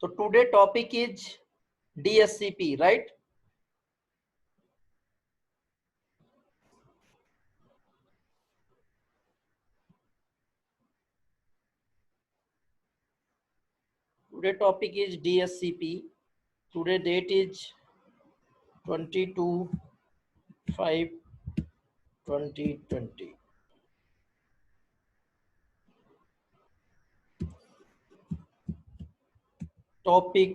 तो today topic is DSCP, right? Today topic is DSCP. Today date is 22/5/2020. Topic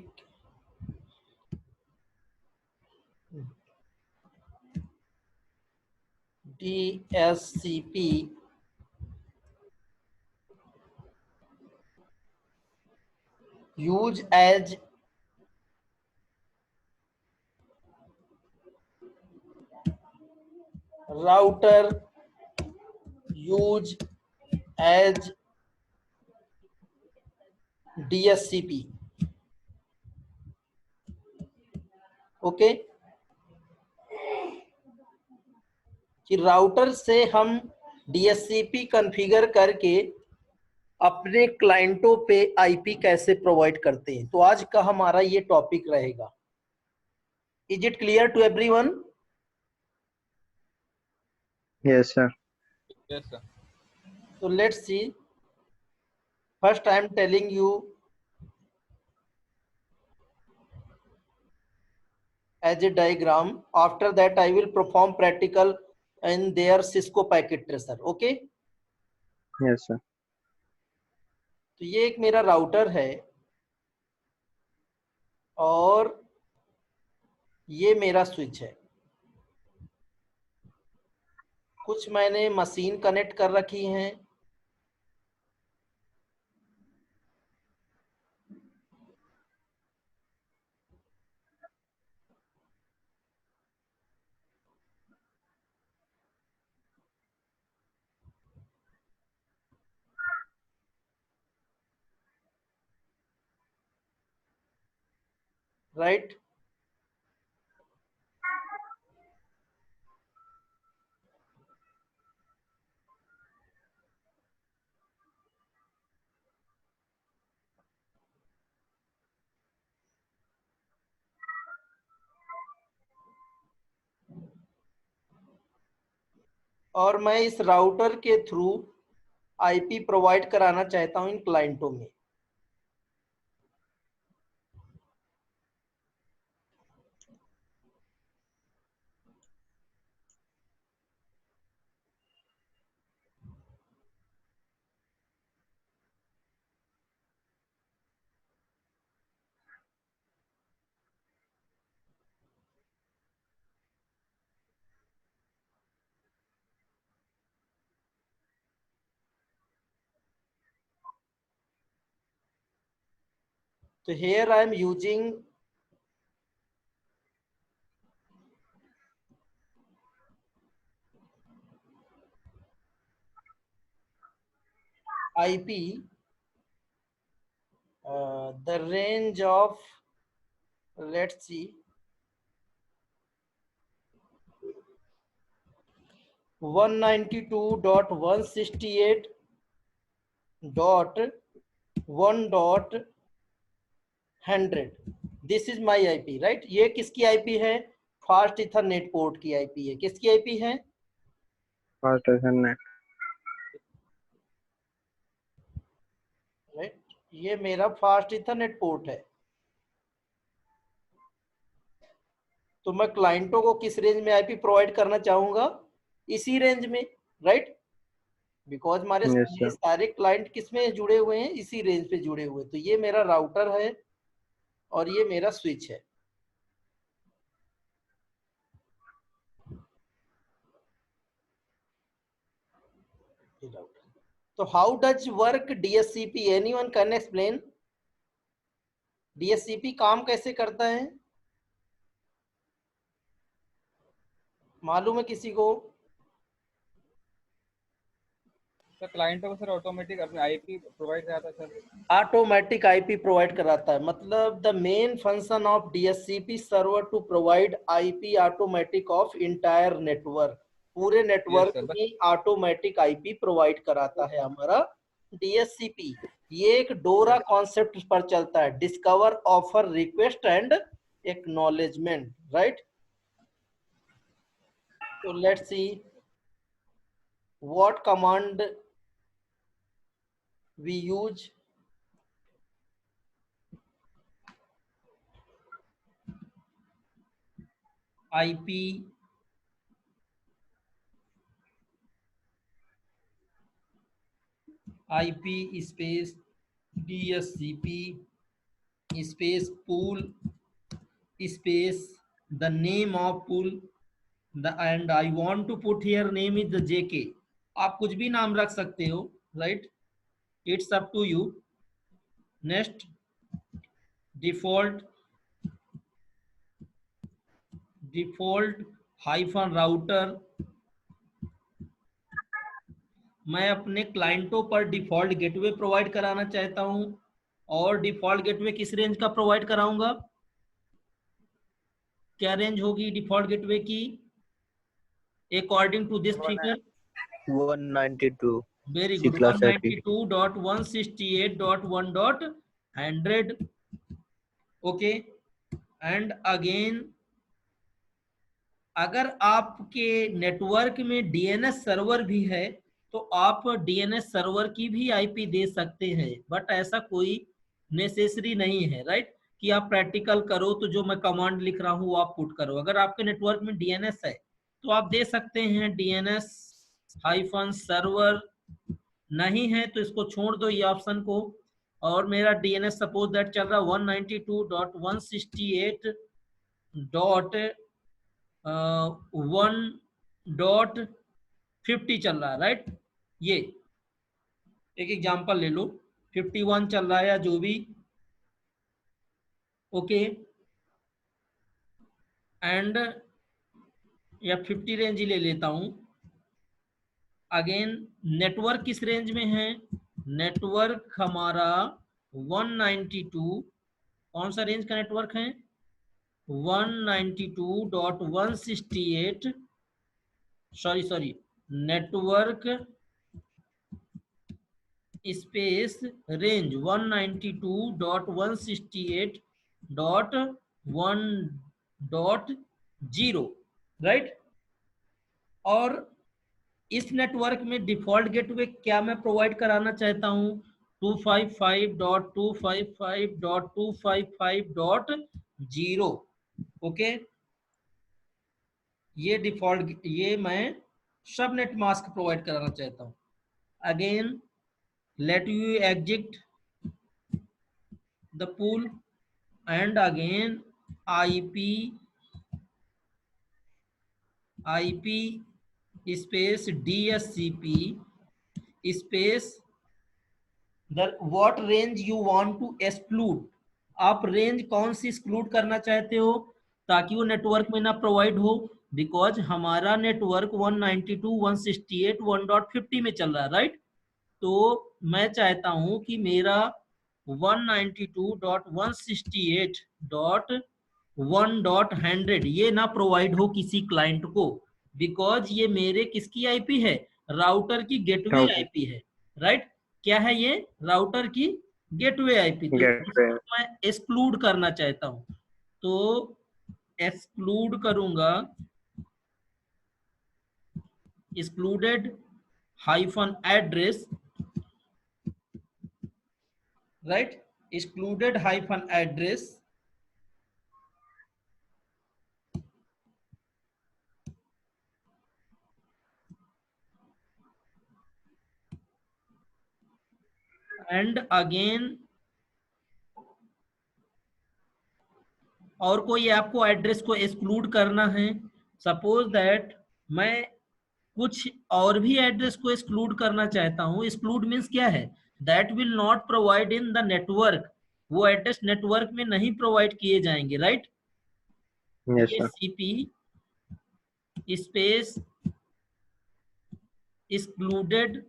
DSCP use as router, use as DSCP. Okay, कि router से हम DSCP configure करके अपने क्लाइंटों पे IP कैसे provide करते हैं। तो आज का हमारा ये टॉपिक रहेगा। Is it clear to everyone? Yes, sir. Yes, sir. So let's see. First I am telling you as a diagram. After that I will perform practical in their Cisco packet tracer. Okay? Yes, sir. तो ये एक मेरा router है और ये मेरा switch है। कुछ मैंने मशीन कनेक्ट कर रखी हैं। राइट? और मैं इस राउटर के थ्रू आईपी प्रोवाइड कराना चाहता हूं इन क्लाइंटों में। So here I am using IP, the range of, let's see, 192.168.1.100. This is my IP, right? ये किसकी आईपी है? फास्ट इथरनेट पोर्ट की आईपी है। किसकी आईपी है? Fast Ethernet. राइट, ये मेरा फास्ट इथरनेट पोर्ट है। तो मैं क्लाइंटों को किस रेंज में आईपी प्रोवाइड करना चाहूंगा? इसी रेंज में, राइट? बिकॉज हमारे Yes, sir. सारे क्लाइंट किस में जुड़े हुए हैं? इसी रेंज पे जुड़े हुए। तो ये मेरा राउटर है और ये मेरा स्विच है। तो how does work DSCP? Anyone can explain? DSCP काम कैसे करता है? मालूम है किसी को? सर क्लाइंटों को सर ऑटोमेटिक अपने आईपी प्रोवाइड कराता है सर। ऑटोमेटिक आईपी प्रोवाइड कराता है। मतलब the main function of DSCP server to provide IP automatic of entire network. पूरे नेटवर्क Yes, sir. में ऑटोमेटिक आईपी प्रोवाइड कराता है हमारा DSCP। ये एक डोरा कॉन्सेप्ट पर चलता है, discover, offer, request and acknowledgement, right. तो let's see what command we use. IP space DSCP space pool space the name of pool and I want to put here name is the JK। आप कुछ भी नाम रख सकते हो, right, it's up to you. Next default hyphen router. मैं अपने क्लाइंटों पर डिफॉल्ट गेटवे प्रोवाइड कराना चाहता हूं, और डिफॉल्ट गेटवे किस रेंज का प्रोवाइड कराऊंगा? क्या रेंज होगी डिफॉल्ट गेटवे की according to this figure? 192 very C good, class IP 192.168.1.100। Okay, and again अगर आपके नेटवर्क में DNS सर्वर भी है तो आप DNS सर्वर की भी आईपी दे सकते हैं, बट ऐसा कोई नेसेसरी नहीं है, राइट, कि आप प्रैक्टिकल करो तो जो मैं कमांड लिख रहा हूं वो आप पुट करो। अगर आपके नेटवर्क में DNS है तो आप दे सकते हैं DNS हाइफन सर्वर, नहीं है तो इसको छोड़ दो ये ऑप्शन को। और मेरा DNS सपोज दैट चल रहा 192.168.1.50 चल रहा है, राइट। ये एक एग्जांपल ले लो, 51 चल रहा है या जो भी, ओके, एंड या 50 रेंज ही ले लेता हूं। अगेन नेटवर्क किस रेंज में है? नेटवर्क हमारा 192, कौन सा रेंज का नेटवर्क है? 192.168, sorry network space range 192.168.1.0, right. और इस नेटवर्क में डिफॉल्ट गेटवे क्या मैं प्रोवाइड कराना चाहता हूं? 255.255.255.0, ओके। ये डिफॉल्ट, ये मैं सबनेट मास्क प्रोवाइड कराना चाहता हूं। Again let you exit the pool and again IP space DSCP space the what range you want to exclude। आप रेंज कौन सी एक्सक्लूड करना चाहते हो ताकि वो नेटवर्क में ना प्रोवाइड हो? बिकॉज हमारा नेटवर्क 192.168.1.50 में चल रहा है, राइट। तो मैं चाहता हूं कि मेरा 192.168.1.100 ये ना प्रोवाइड हो किसी क्लाइंट को, बिकॉज ये मेरे किसकी आईपी है? राउटर की गेटवे आईपी है, राइट। क्या है ये? राउटर की गेटवे आईपी। तो इसको मैं एक्सक्लूड करना चाहता हूं, तो एक्सक्लूड करूंगा excluded hyphen address, right, excluded hyphen address and again और कोई आपको एड्रेस को एक्सक्लूड करना है, सपोज दैट मैं कुछ और भी एड्रेस को एक्सक्लूड करना चाहता हूं। एक्सक्लूड मीन्स क्या है? That will not provide in the network, वो एड्रेस नेटवर्क में नहीं प्रोवाइड किए जाएंगे, राइट। yes ये sir CP space excluded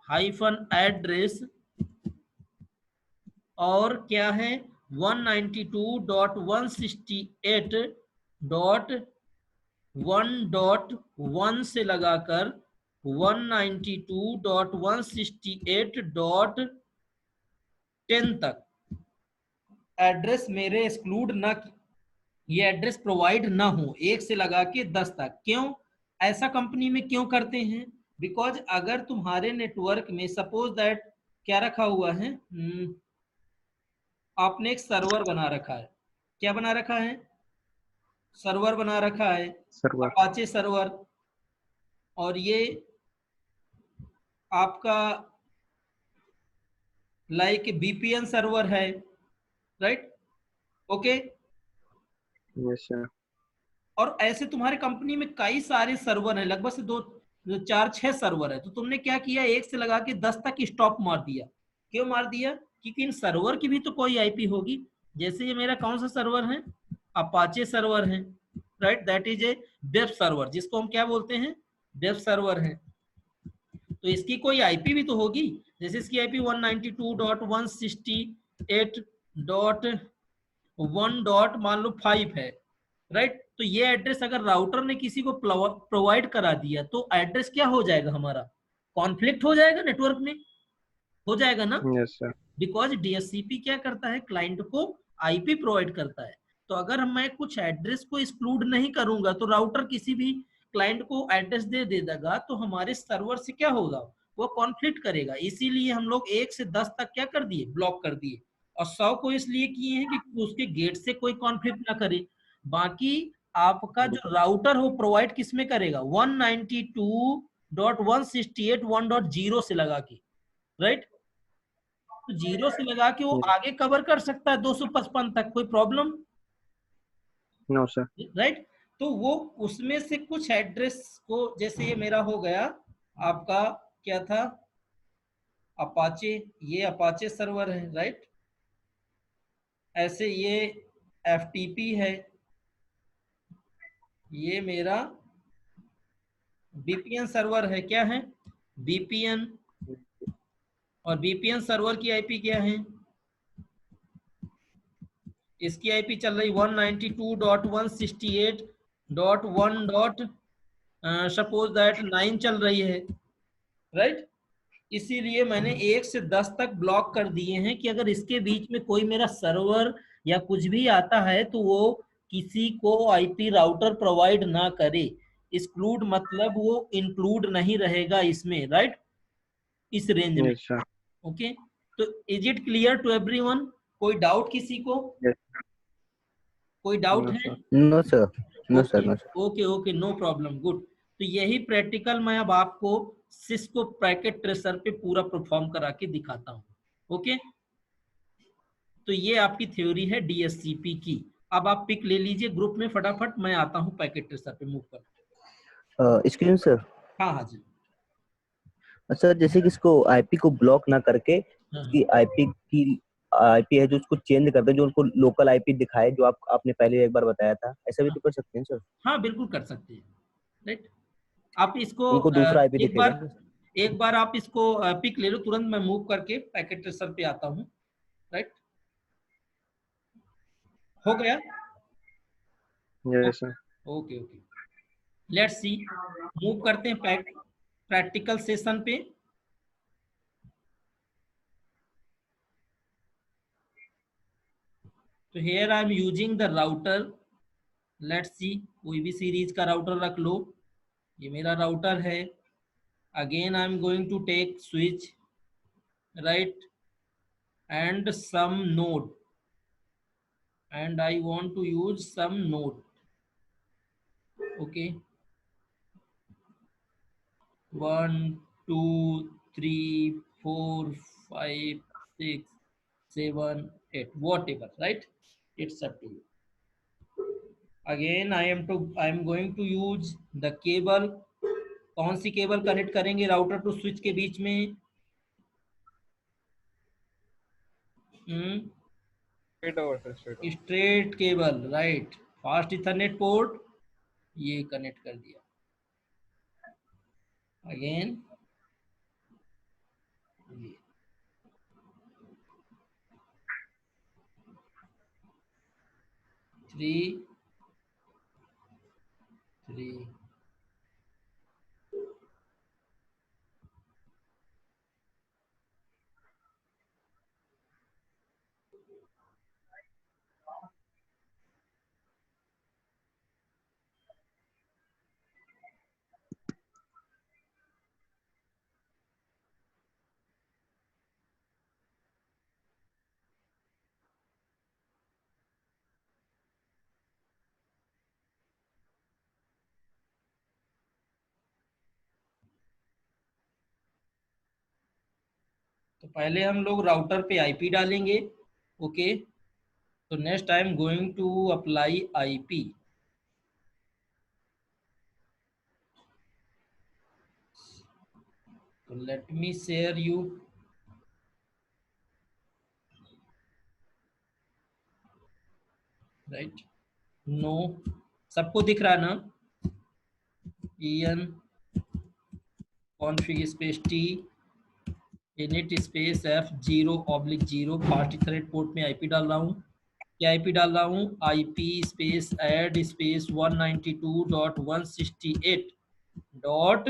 hyphen address और क्या है 192.168.1.1 से लगाकर 192.168.10 तक एड्रेस मेरे एक्सक्लूड ना, ये एड्रेस प्रोवाइड ना हो, 1 से लगा के 10 तक। क्यों ऐसा कंपनी में क्यों करते हैं? बिकॉज अगर तुम्हारे नेटवर्क में सपोज दैट क्या रखा हुआ है, आपने एक सर्वर बना रखा है। क्या बना रखा है? सर्वर बना रखा है, सर्वर। अपाचे सर्वर, और ये आपका लाइक बीपीएन सर्वर है, राइट? ओके। Yes sir. और ऐसे तुम्हारे कंपनी में कई सारे सर्वर हैं, लगभग से 2 4 6 सर्वर है। तो तुमने क्या किया, 1 से लगा के 10 तक स्टॉप मार दिया। क्यों मार दिया? क्योंकि इन सर्वर की भी तो कोई आईपी होगी। जैसे ये मेरा कौन सा सर्वर है, अपाचे सर्वर है, right? That is a web server, जिसको हम क्या बोलते हैं, वेब सर्वर है। तो इसकी कोई आईपी भी तो होगी। जैसे इसकी आईपी 192.168.1 मान लो 5 है, राइट? तो ये एड्रेस अगर राउटर ने किसी को प्रोवाइड करा दिया तो एड्रेस क्या हो जाएगा, हमारा कॉन्फ्लिक्ट हो जाएगा, नेटवर्क में हो जाएगा ना। Yes sir. बिकॉज डीएससीपी क्या करता है, क्लाइंट को आईपी प्रोवाइड करता है। तो अगर मैं कुछ एड्रेस को एक्सक्लूड नहीं करूंगा तो राउटर किसी भी क्लाइंट को एड्रेस दे देगा, तो हमारे सर्वर से क्या होगा, वो कॉन्फ्लिक्ट करेगा। इसीलिए हम लोग 1 से 10 तक क्या कर दिए, ब्लॉक कर दिए। और 100 को इसलिए किए हैं कि उसके गेट से कोई कॉन्फ्लिक्ट ना करे। बाकी आपका जो राउटर हो प्रोवाइड किस में करेगा, 192.168.1.0 से लगा के, राइट? तो 0 से लगा के वो आगे कवर कर सकता है 255 तक, कोई प्रॉब्लम? No sir. राइट? तो वो उसमें से कुछ एड्रेस को, जैसे ये मेरा हो गया आपका क्या था, अपाचे, ये अपाचे सर्वर है, राइट? ऐसे ये एफटीपी है, ये मेरा बीपीएन सर्वर है। क्या है? बीपीएन। और बीपीएन सर्वर की आईपी क्या है, इसकी आईपी चल रही 192.168.1. सपोज दैट 9 चल रही है, राइट? इसीलिए मैंने 1 से 10 तक ब्लॉक कर दिए हैं कि अगर इसके बीच में कोई मेरा सर्वर या कुछ भी आता है तो वो किसी को आईपी राउटर प्रोवाइड ना करे। एक्सक्लूड मतलब वो इंक्लूड नहीं रहेगा इसमें, राइट? इस रेंज में। Yes sir. ओके, तो is it clear to everyone? कोई डाउट किसी को? कोई डाउट नो है? Sir. No sir, no sir, okay no sir. Okay okay, no problem, good. तो यही प्रैक्टिकल मैं अब आपको सिस्को पैकेट ट्रेसर पे पूरा परफॉर्म करा के दिखाता हूँ। ओके, तो ये आपकी थ्योरी है डीएससीपी की। अब आप पिक ले लीजिए ग्रुप में फटाफट, मैं आता हूँ पैकेट ट्रेसर पे मूव कर। Screen sir. हाँ हाँ जी। सर जैसे कि इसको आईपी को ब्लॉक ना करके हाँ उसकी आईपी है जो उसको चेंज कर दे, जो उनको लोकल आईपी दिखाए, जो आपने पहले एक बार बताया था, ऐसा भी हाँ तो कर सकते हैं सर। हाँ, बिल्कुल कर सकते हैं, राइट? आप इसको उनको दूसरा आईपी एक बार, दिखेगा। एक बार आप इसको पिक ले लो, तुरंत मैं मूव करके पैकेट ट्रेसर पे आता हूँ, राइट? हो गया? Yes sir. Okay okay, let's see, move करते हैं प्रैक्टिकल सेशन पे। तो here I am using the router, let's see, कोई भी सीरीज का राउटर रख लो। ये मेरा राउटर है। Again I am going to take switch, right, and some node, and I want to use some node. Okay, 1 2 3 4 5 6 7 8, whatever, right? It's up to you. Again I am going to use the cable. कौन सी cable connect करेंगे router to switch के बीच में? Straight over sir, straight over. Straight cable, right? Fast Ethernet port, ये connect कर दिया। Again 3 3 तो पहले हम लोग राउटर पे आईपी डालेंगे। ओके, तो next I am going to apply IP. तो let me share you. Right, no, सबको दिख रहा है ना? en config space t init space f0/0 fast thread port में आईपी डाल रहा हूँ। क्या आईपी डाल रहा हूँ? IP space add space 192.168 dot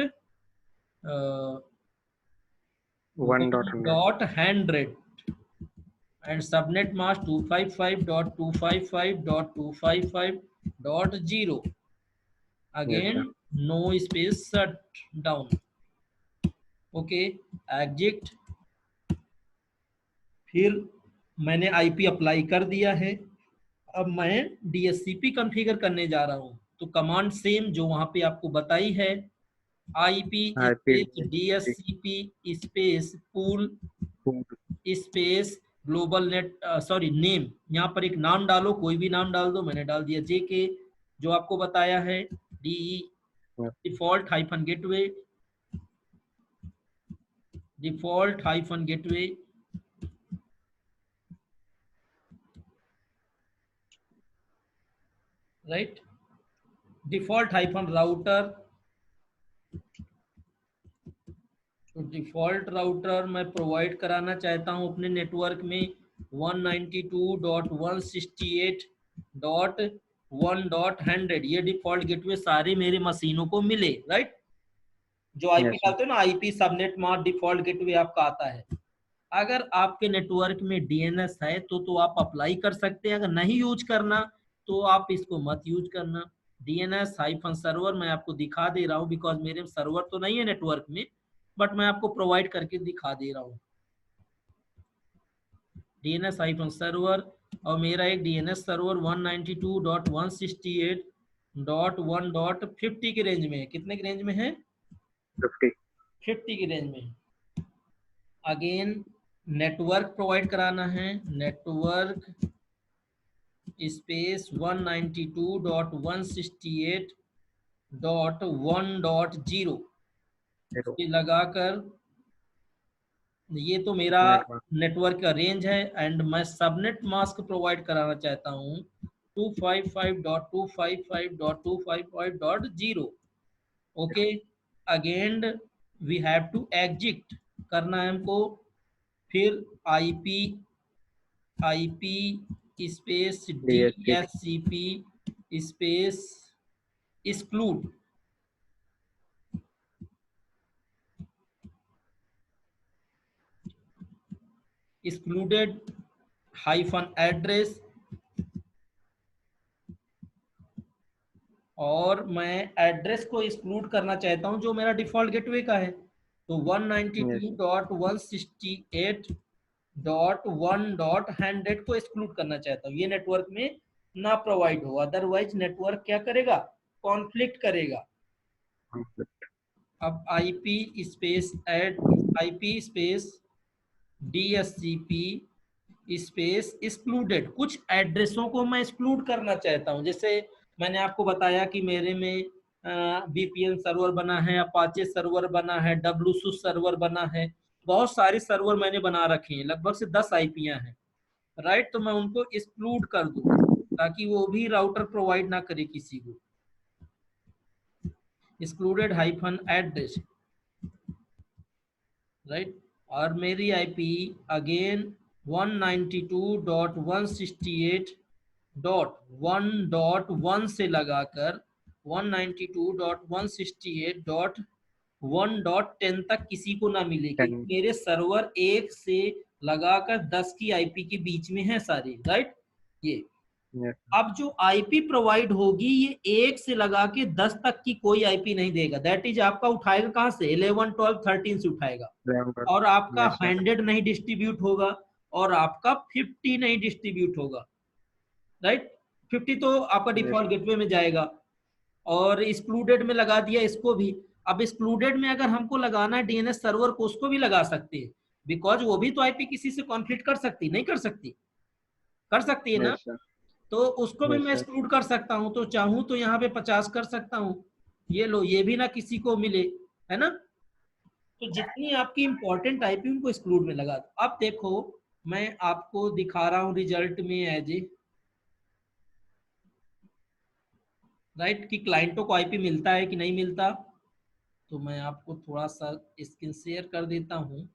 1.100 and subnet mask 255.255.255.0 again no space shut down। Okay, exit. फिर मैंने आईपी अप्लाई कर दिया है। अब मैं डीएससीपी कॉन्फ़िगर करने जा रहा हूं। तो कमांड सेम जो वहां पे आपको बताई है, IP space DSCP space pool space global net, sorry name, यहाँ पर एक नाम डालो, कोई भी नाम डाल दो। मैंने डाल दिया जेके, जो आपको बताया है, D default hyphen gateway, default hyphen gateway, right, default hyphen router. तो डिफॉल्ट राउटर मैं प्रोवाइड कराना चाहता हूं अपने नेटवर्क में 192.168.1.100। ये डिफॉल्ट गेटवे सारे मेरे मशीनों को मिले, राइट। जो आईपी डालते हो ना, IP subnet mask default gateway आपका आता है। अगर आपके नेटवर्क में डीएनएस है तो आप अप्लाई कर सकते हैं। अगर नहीं यूज करना तो आप इसको मत यूज करना। डीएनएस हाइफन सर्वर मैं आपको दिखा दे रहा हूँ, बिकॉज मेरे सर्वर तो नहीं है नेटवर्क में, बट मैं आपको प्रोवाइड करके दिखा दे रहा हूँ। डीएनएस हाइफन सर्वर, और मेरा एक डीएनएस सर्वर 192.168.1.50 की रेंज में है। कितने की रेंज में है? 50 की रेंज में। अगेन नेटवर्क प्रोवाइड कराना है, नेटवर्क स्पेस 192.168.1.0 लगाकर, ये तो मेरा नेटवर्क का रेंज है। एंड मैं सबनेट मास्क प्रोवाइड कराना चाहता हूँ 255.255.255.0। Okay, again we have to exit करना है हमको। फिर IP space DSCP space exclude, excluded hyphen address, और मैं एड्रेस को एक्सक्लूड करना चाहता हूं जो मेरा डिफॉल्ट गेटवे का है। तो 192.168.1.100 को एक्सक्लूड करना चाहता हूँ, ये नेटवर्क में ना प्रोवाइड हो, अदरवाइज नेटवर्क क्या करेगा? कॉन्फ्लिक्ट करेगा। अब IP space add IP space DSCP space excluded, कुछ एड्रेसों को मैं एक्सक्लूड करना चाहता हूं। जैसे मैंने आपको बताया कि मेरे में वीपीएन सर्वर बना है, अपाचे सर्वर बना है, डब्ल्यूसूस सर्वर बना है, बहुत सारे सर्वर मैंने बना रखे हैं, लगभग से 10 आईपियां हैं, राइट। तो मैं उनको एक्सक्लूड कर दूं ताकि वो भी राउटर प्रोवाइड ना करे किसी को। Excluded hyphen address, right. और मेरी आईपी अगेन 192.168.1.1 से लगाकर 192.168.1.10 तक किसी को ना मिले, क्योंकि मेरे सर्वर 1 से लगाकर 10 की आईपी के बीच में है सारी, राइट। ये Yes. अब जो आईपी प्रोवाइड होगी ये 1 से लगा के 10 तक की कोई आईपी नहीं देगा। दैट इज आपका उठाएगा कहां से, 11, 12, 13 से उठाएगा। Remember. और आपका Yes, sir. 100 नहीं डिस्ट्रीब्यूट होगा और आपका 50 नहीं डिस्ट्रीब्यूट होगा, राइट। 50 तो आपका Yes. डिफॉल्ट गेटवे में जाएगा और एक्सक्लूडेड में लगा दिया इसको भी। अब एक्सक्लूडेड में अगर हमको लगाना है डीएनएस सर्वर को, उसको भी लगा सकते हैं, बिकॉज वो भी तो आईपी किसी से कॉन्फ्लिक्ट कर सकती, नहीं कर सकती, कर सकती है ना। Yes, sir. तो उसको भी Yes, मैं sir. एक्सक्लूड कर सकता हूँ, तो चाहूँ तो यहाँ पे 50 कर सकता हूँ। ये लो, ये भी ना किसी को मिले, है ना। तो जितनी आपकी इंपॉर्टेंट आईपी उनको एक्सक्लूड में लगा दो। अब देखो मैं आपको दिखा रहा हूँ रिजल्ट में एज ए, राइट, कि क्लाइंटों को आईपी मिलता है कि नहीं मिलता। तो मैं आपको थोड़ा सा स्क्रीन शेयर कर देता हूँ।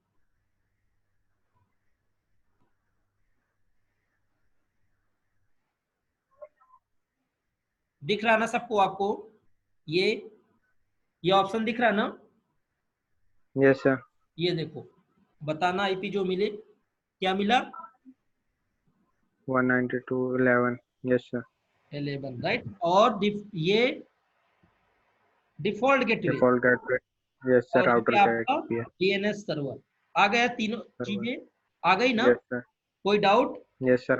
दिख रहा ना सबको आपको, ये ऑप्शन दिख रहा ना। Yes, sir. ये देखो, बताना आईपी जो मिले, क्या मिला, 192.11. Yes, sir. 11, राइट। और ये default gateway Default gateway. Yes, sir. और Router ये आपका gateway. DNS server. आ गया, तीनों Server. चीजें आ गई ना, Yes, sir. कोई doubt. Yes, sir.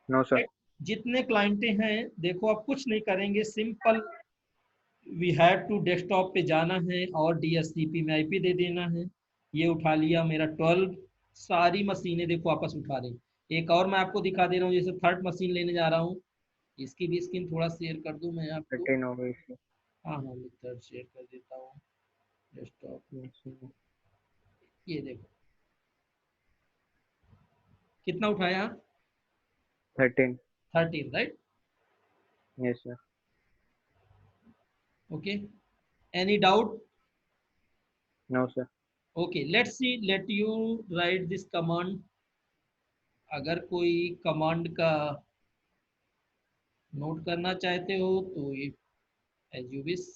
No, sir. जितने क्लाइंटे हैं देखो, आप कुछ नहीं करेंगे, simple we have to desktop पे जाना है और डीएससीपी में आईपी दे देना है। ये उठा लिया मेरा 12, सारी मशीनें देखो आपस उठा रही। एक और मैं आपको दिखा दे रहा हूँ, जैसे थर्ड मशीन लेने जा रहा हूँ, इसकी भी स्क्रीन थोड़ा शेयर कर दूं मैं आपको। 13 हो गई. हाँ हाँ, मैं थर्ड शेयर कर देता हूँ डेस्कटॉप। Yes, sir. ये देखो कितना उठाया, 13. 13, right. Yes, sir. Okay, any doubt. No, sir. Okay, let's see, let you right this command. अगर कोई कमांड का नोट करना चाहते हो तो ये एज यू विश।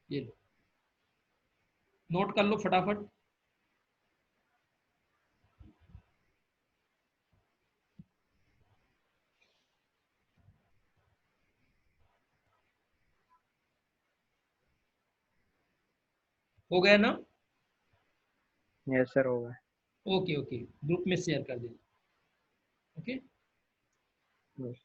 ये लो, नोट कर लो फटाफट। हो गया ना। Yes, sir. हो गया. ओके ओके, ग्रुप में शेयर कर देना। ओके। Yes.